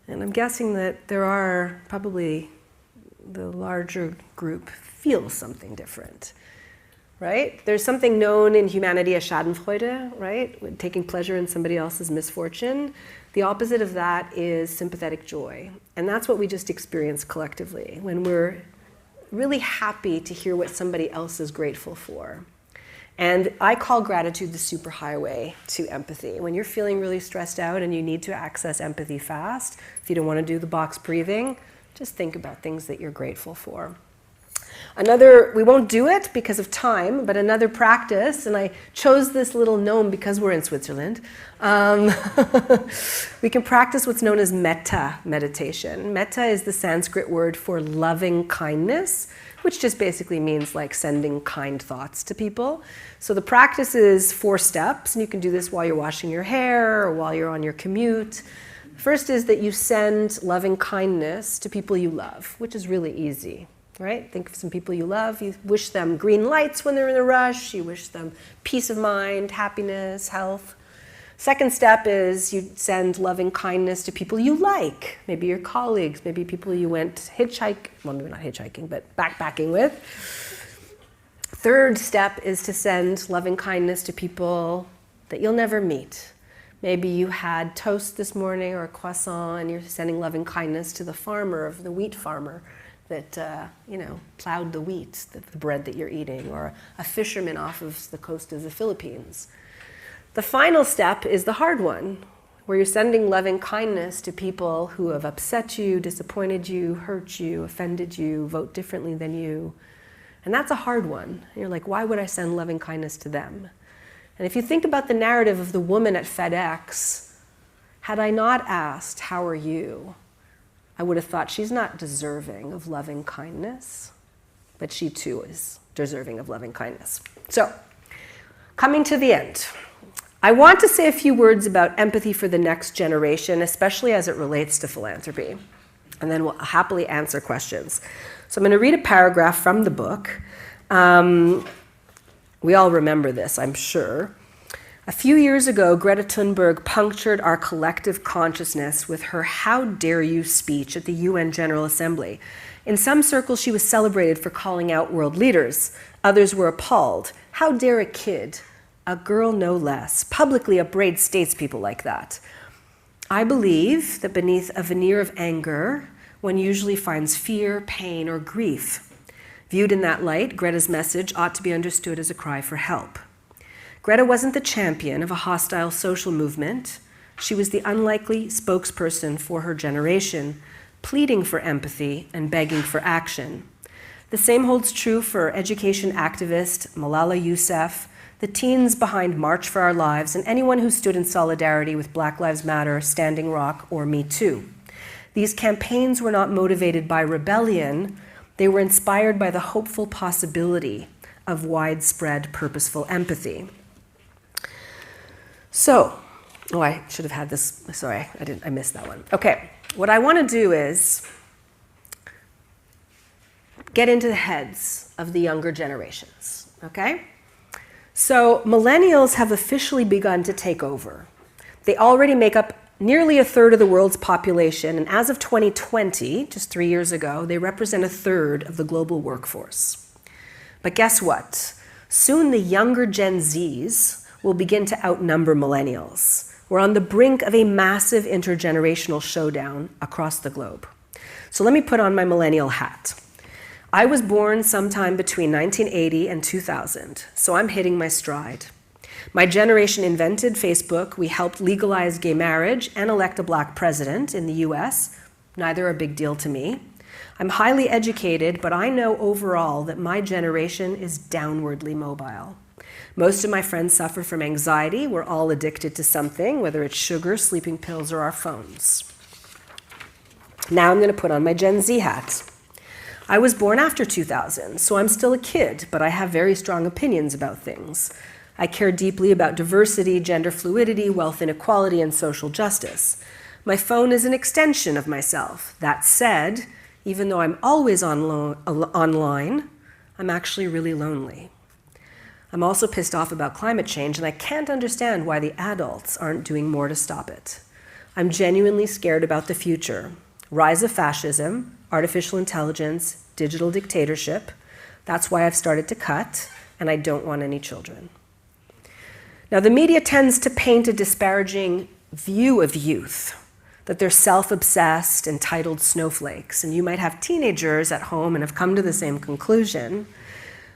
[SPEAKER 3] And I'm guessing that there are probably the larger group feels something different, right? There's something known in humanity as Schadenfreude, right? Taking pleasure in somebody else's misfortune. The opposite of that is sympathetic joy. And that's what we just experienced collectively when we're really happy to hear what somebody else is grateful for. And I call gratitude the superhighway to empathy. When you're feeling really stressed out and you need to access empathy fast, if you don't want to do the box breathing, just think about things that you're grateful for. We won't do it because of time, but another practice, and I chose this little gnome because we're in Switzerland, we can practice what's known as metta meditation. Metta is the Sanskrit word for loving kindness, which just basically means like sending kind thoughts to people. So the practice is 4 steps, and you can do this while you're washing your hair or while you're on your commute. First is that you send loving kindness to people you love, which is really easy. Right? Think of some people you love. You wish them green lights when they're in a rush. You wish them peace of mind, happiness, health. Second step is you send loving kindness to people you like. Maybe your colleagues, maybe people you went maybe not hitchhiking, but backpacking with. Third step is to send loving kindness to people that you'll never meet. Maybe you had toast this morning or a croissant and you're sending loving kindness to the wheat farmer that plowed the wheat, the bread that you're eating, or a fisherman off of the coast of the Philippines. The final step is the hard one, where you're sending loving kindness to people who have upset you, disappointed you, hurt you, offended you, vote differently than you. And that's a hard one. And you're like, why would I send loving kindness to them? And if you think about the narrative of the woman at FedEx, had I not asked, how are you? I would have thought she's not deserving of loving kindness, but she too is deserving of loving kindness. So, coming to the end, I want to say a few words about empathy for the next generation, especially as it relates to philanthropy, and then we'll happily answer questions. So I'm going to read a paragraph from the book. We all remember this, I'm sure. A few years ago, Greta Thunberg punctured our collective consciousness with her "How dare you" speech at the UN General Assembly. In some circles, she was celebrated for calling out world leaders. Others were appalled. How dare a kid, a girl no less, publicly upbraid statespeople like that? I believe that beneath a veneer of anger, one usually finds fear, pain, or grief. Viewed in that light, Greta's message ought to be understood as a cry for help. Greta wasn't the champion of a hostile social movement. She was the unlikely spokesperson for her generation, pleading for empathy and begging for action. The same holds true for education activist Malala Yousafzai, the teens behind March for Our Lives, and anyone who stood in solidarity with Black Lives Matter, Standing Rock, or Me Too. These campaigns were not motivated by rebellion. They were inspired by the hopeful possibility of widespread purposeful empathy. So, I should have had this, sorry, I missed that one. Okay, what I want to do is get into the heads of the younger generations, okay? So millennials have officially begun to take over. They already make up nearly a third of the world's population, and as of 2020, just 3 years ago, they represent a third of the global workforce. But guess what? Soon the younger Gen Zs will begin to outnumber millennials. We're on the brink of a massive intergenerational showdown across the globe. So let me put on my millennial hat. I was born sometime between 1980 and 2000, so I'm hitting my stride. My generation invented Facebook, we helped legalize gay marriage and elect a black president in the US, neither a big deal to me. I'm highly educated, but I know overall that my generation is downwardly mobile. Most of my friends suffer from anxiety. We're all addicted to something, whether it's sugar, sleeping pills, or our phones. Now I'm going to put on my Gen Z hat. I was born after 2000, so I'm still a kid, but I have very strong opinions about things. I care deeply about diversity, gender fluidity, wealth inequality, and social justice. My phone is an extension of myself. That said, even though I'm always online, I'm actually really lonely. I'm also pissed off about climate change, and I can't understand why the adults aren't doing more to stop it. I'm genuinely scared about the future. Rise of fascism, artificial intelligence, digital dictatorship. That's why I've started to cut, and I don't want any children. Now, the media tends to paint a disparaging view of youth, that they're self-obsessed, entitled snowflakes, and you might have teenagers at home and have come to the same conclusion.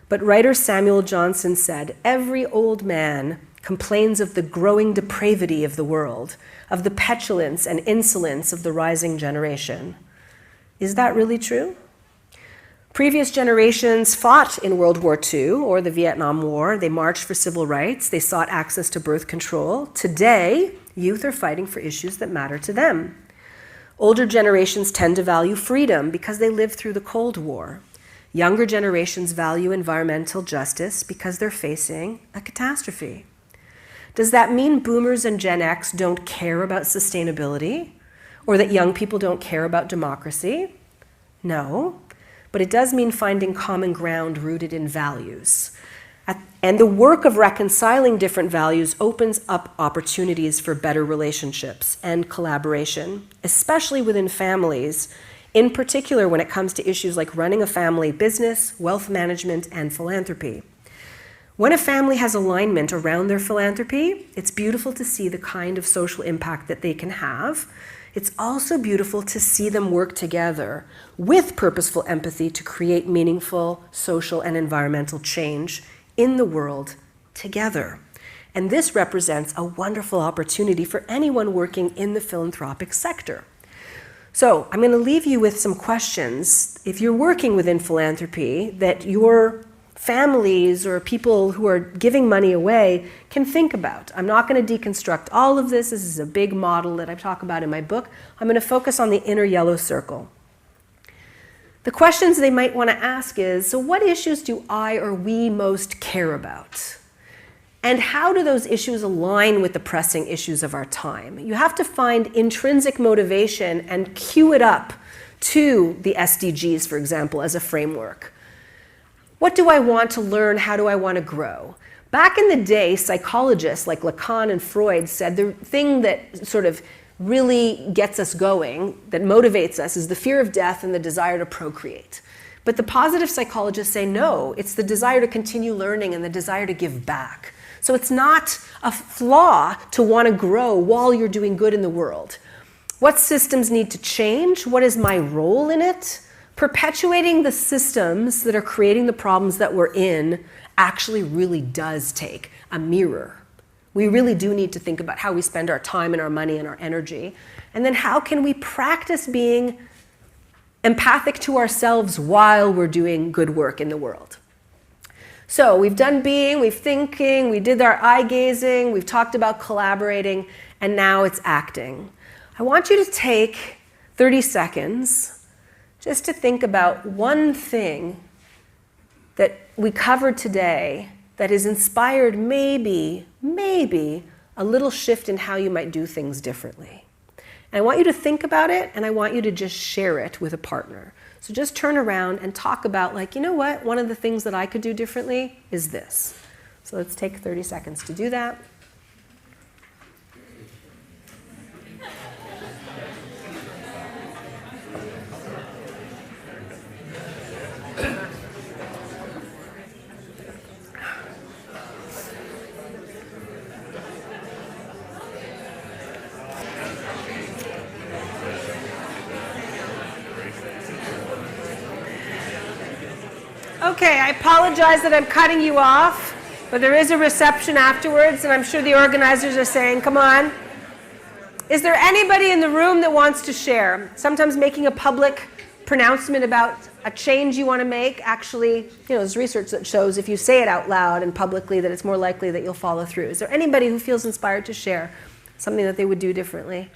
[SPEAKER 3] But writer Samuel Johnson said, every old man complains of the growing depravity of the world, of the petulance and insolence of the rising generation. Is that really true? Previous generations fought in World War II or the Vietnam War. They marched for civil rights. They sought access to birth control. Today, youth are fighting for issues that matter to them. Older generations tend to value freedom because they lived through the Cold War. Younger generations value environmental justice because they're facing a catastrophe. Does that mean boomers and Gen X don't care about sustainability? Or that young people don't care about democracy? No, but it does mean finding common ground rooted in values. And the work of reconciling different values opens up opportunities for better relationships and collaboration, especially within families, in particular when it comes to issues like running a family business, wealth management, and philanthropy. When a family has alignment around their philanthropy, it's beautiful to see the kind of social impact that they can have. It's also beautiful to see them work together with purposeful empathy to create meaningful social and environmental change in the world together. And this represents a wonderful opportunity for anyone working in the philanthropic sector. So I'm going to leave you with some questions. If you're working within philanthropy, that your families or people who are giving money away can think about. I'm not going to deconstruct all of this. This is a big model that I talk about in my book. I'm going to focus on the inner yellow circle. The questions they might want to ask is, so what issues do I or we most care about? And how do those issues align with the pressing issues of our time? You have to find intrinsic motivation and cue it up to the SDGs, for example, as a framework. What do I want to learn? How do I want to grow? Back in the day, psychologists like Lacan and Freud said the thing that sort of really gets us going, that motivates us, is the fear of death and the desire to procreate. But the positive psychologists say no, it's the desire to continue learning and the desire to give back. So it's not a flaw to want to grow while you're doing good in the world. What systems need to change? What is my role in it? perpetuating the systems that are creating the problems that we're in actually really does take a mirror. We really do need to think about how we spend our time and our money and our energy. And then how can we practice being empathic to ourselves while we're doing good work in the world? So we've done being, we've thinking, we did our eye gazing, we've talked about collaborating, and now it's acting. I want you to take 30 seconds just to think about one thing that we covered today that has inspired maybe a little shift in how you might do things differently. And I want you to think about it, and I want you to just share it with a partner. So just turn around and talk about, like, you know what, one of the things that I could do differently is this. So let's take 30 seconds to do that. Okay, I apologize that I'm cutting you off, but there is a reception afterwards, and I'm sure the organizers are saying, come on. Is there anybody in the room that wants to share? Sometimes making a public pronouncement about a change you want to make, actually, there's research that shows if you say it out loud and publicly that it's more likely that you'll follow through. Is there anybody who feels inspired to share something that they would do differently,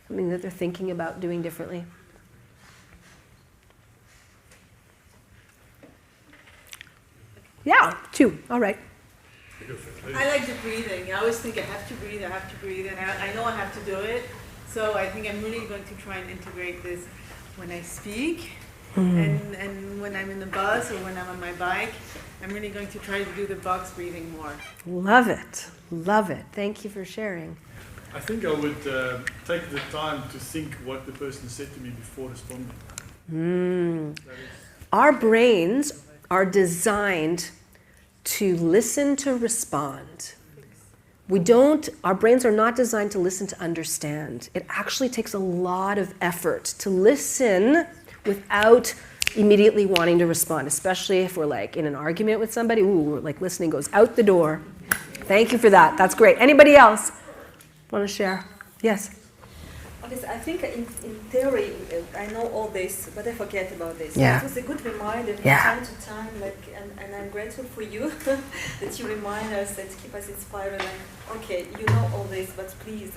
[SPEAKER 3] something that they're thinking about doing differently? Yeah, 2. All right.
[SPEAKER 15] I like the breathing. I always think I have to breathe, and I know I have to do it. So I think I'm really going to try and integrate this when I speak, and when I'm in the bus or when I'm on my bike. I'm really going to try to do the box breathing more.
[SPEAKER 3] Love it. Love it. Thank you for sharing.
[SPEAKER 16] I think I would take the time to think what the person said to me before responding.
[SPEAKER 3] Our brains are designed to listen to respond. Our brains are not designed to listen to understand. It actually takes a lot of effort to listen without immediately wanting to respond, especially if we're like in an argument with somebody. Like listening goes out the door. Thank you for that. That's great. Anybody else want to share? Yes.
[SPEAKER 17] Okay, so I think in theory I know all this, but I forget about this.
[SPEAKER 3] Yeah.
[SPEAKER 17] It was a good reminder from
[SPEAKER 3] Yeah.
[SPEAKER 17] time to time, and I'm grateful for you that you remind us, that keep us inspired. Like, okay, you know all this, but please.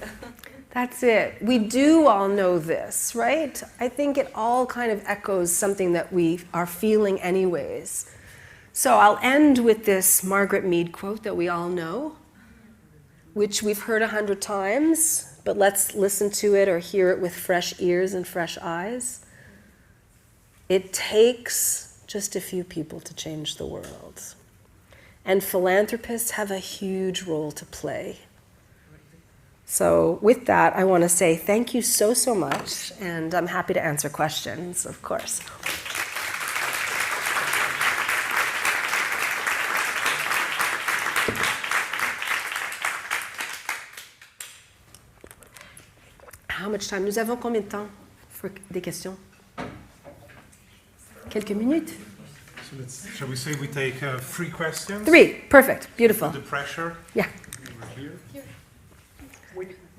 [SPEAKER 3] That's it. We do all know this, right? I think it all kind of echoes something that we are feeling anyways. So I'll end with this Margaret Mead quote that we all know, which we've heard 100 times, but let's listen to it or hear it with fresh ears and fresh eyes. It takes just a few people to change the world. And philanthropists have a huge role to play. So with that, I want to say thank you so much, and I'm happy to answer questions, of course. How much time? Nous avons combien de temps pour des questions? Quelques minutes?
[SPEAKER 1] So shall we say we take 3 questions?
[SPEAKER 3] 3. Perfect. Beautiful.
[SPEAKER 1] The pressure.
[SPEAKER 3] Yeah.
[SPEAKER 1] Over here.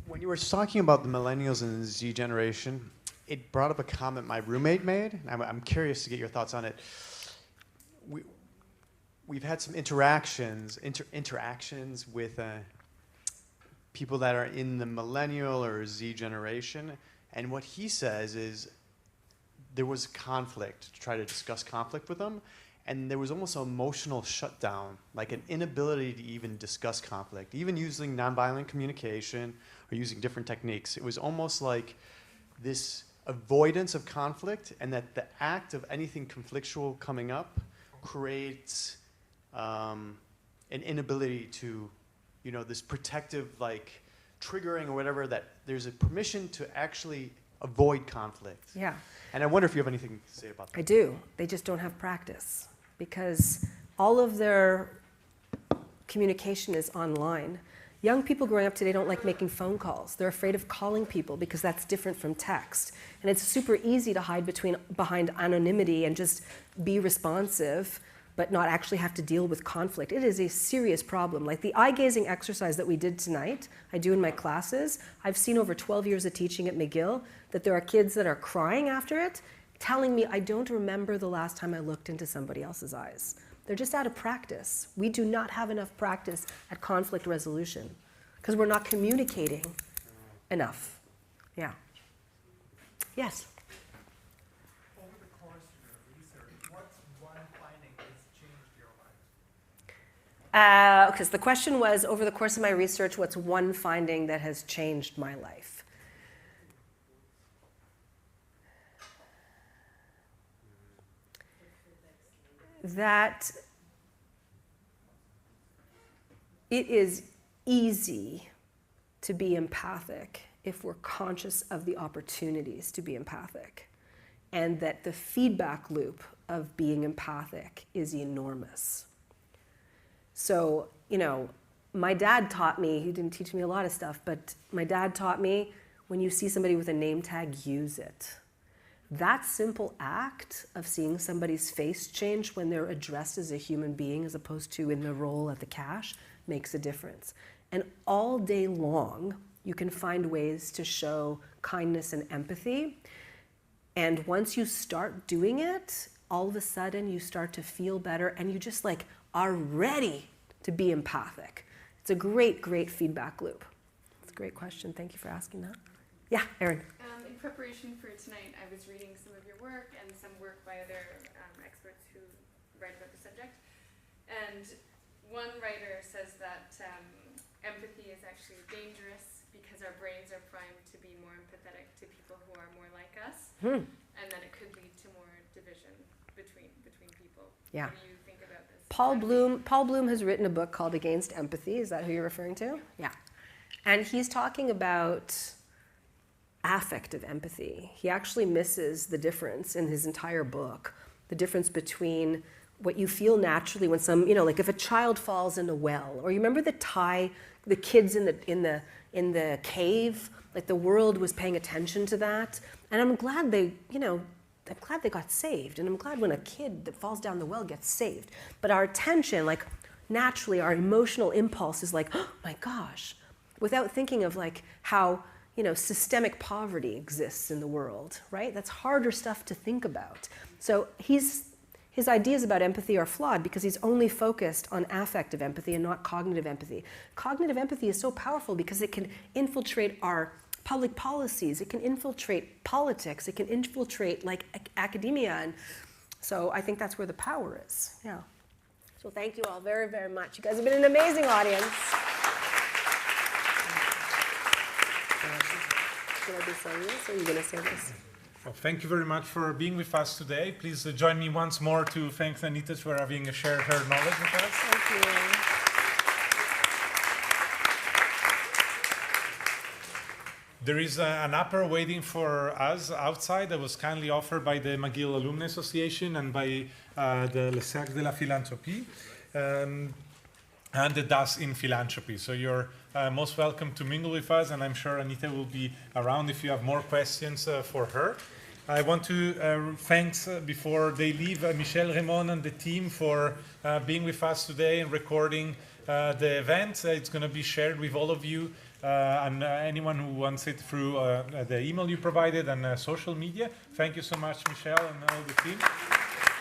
[SPEAKER 5] When you were talking about the millennials and the Z generation, it brought up a comment my roommate made. I'm curious to get your thoughts on it. We've had some interactions with people that are in the millennial or Z generation, and what he says is there was conflict, to try to discuss conflict with them, and there was almost an emotional shutdown, like an inability to even discuss conflict, even using nonviolent communication or using different techniques. It was almost like this avoidance of conflict, and that the act of anything conflictual coming up creates an inability to, this protective, like, triggering or whatever, that there's a permission to actually avoid conflict.
[SPEAKER 3] Yeah.
[SPEAKER 5] And I wonder if you have anything to say about that.
[SPEAKER 3] I do. They just don't have practice because all of their communication is online. Young people growing up today don't like making phone calls. They're afraid of calling people because that's different from text. And it's super easy to hide behind anonymity and just be responsive, but not actually have to deal with conflict. It is a serious problem. Like the eye-gazing exercise that we did tonight, I do in my classes. I've seen over 12 years of teaching at McGill that there are kids that are crying after it, telling me, I don't remember the last time I looked into somebody else's eyes. They're just out of practice. We do not have enough practice at conflict resolution because we're not communicating enough. Yeah. Yes?
[SPEAKER 18] Over the course of your research, what's one finding that's changed your life?
[SPEAKER 3] Because the question was, over the course of my research, what's one finding that has changed my life? That it is easy to be empathic if we're conscious of the opportunities to be empathic, and that the feedback loop of being empathic is enormous. So, you know, my dad taught me, he didn't teach me a lot of stuff, but my dad taught me, when you see somebody with a name tag, use it. That simple act of seeing somebody's face change when they're addressed as a human being as opposed to in the role at the cash makes a difference. And all day long, you can find ways to show kindness and empathy. And once you start doing it, all of a sudden you start to feel better and you just like are ready to be empathic. It's a great, great feedback loop. It's a great question. Thank you for asking that. Yeah, Erin.
[SPEAKER 2] In preparation for tonight, I was reading some of your work and some work by other experts who write about the subject. And one writer says that empathy is actually dangerous because our brains are primed to be more empathetic to people who are more like us, and that it could lead to more division between people.
[SPEAKER 3] Yeah.
[SPEAKER 2] What do you think about this?
[SPEAKER 3] Paul Bloom has written a book called Against Empathy. Is that who you're referring to? Yeah. And he's talking about affective empathy. He actually misses the difference in his entire book, the difference between what you feel naturally when like if a child falls in a well, or you remember the kids in the cave, like the world was paying attention to that. And I'm glad they got saved. And I'm glad when a kid that falls down the well gets saved. But our attention, like naturally, our emotional impulse is like, oh my gosh, without thinking of like how systemic poverty exists in the world, right? That's harder stuff to think about. So his ideas about empathy are flawed because he's only focused on affective empathy and not cognitive empathy. Cognitive empathy is so powerful because it can infiltrate our public policies, it can infiltrate politics, it can infiltrate like academia. And so I think that's where the power is. Yeah. So thank you all very, very much. You guys have been an amazing audience. Should I be saying this, or are you going to say this?
[SPEAKER 1] Well, thank you very much for being with us today. Please join me once more to thank Anita for having shared her knowledge with us.
[SPEAKER 3] Thank you.
[SPEAKER 1] There is an upper waiting for us outside that was kindly offered by the McGill Alumni Association and by the Cercle de la Philanthropy and the DAS in Philanthropy. So you're most welcome to mingle with us, and I'm sure Anita will be around if you have more questions for her. I want to thank, before they leave, Michel Raymond and the team for being with us today and recording the event. It's going to be shared with all of you and anyone who wants it through the email you provided and social media. Thank you so much, Michel, and all the team.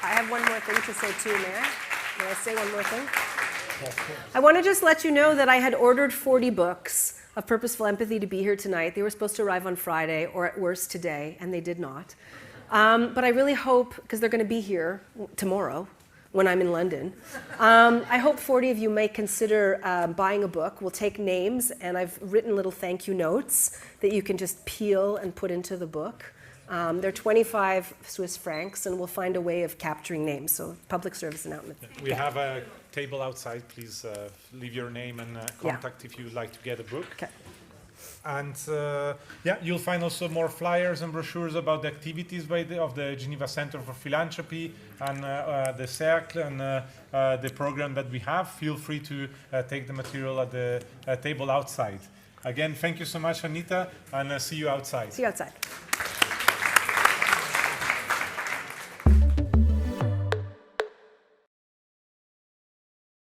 [SPEAKER 3] I have one more thing to say too, may I? May I say one more thing? I want to just let you know that I had ordered 40 books of Purposeful Empathy to be here tonight. They were supposed to arrive on Friday, or at worst today, and they did not. But I really hope, because they're going to be here tomorrow when I'm in London, I hope 40 of you may consider buying a book. We'll take names, and I've written little thank you notes that you can just peel and put into the book. They're 25 Swiss francs, and we'll find a way of capturing names. So public service announcement.
[SPEAKER 1] We have a table outside. Please leave your name and contact if you would like to get a book.
[SPEAKER 3] Okay.
[SPEAKER 1] And yeah, you'll find also more flyers and brochures about the activities of the Geneva Center for Philanthropy and the Cercle and the program that we have. Feel free to take the material at the table outside. Again, thank you so much, Anita, and see you outside.
[SPEAKER 3] See you outside.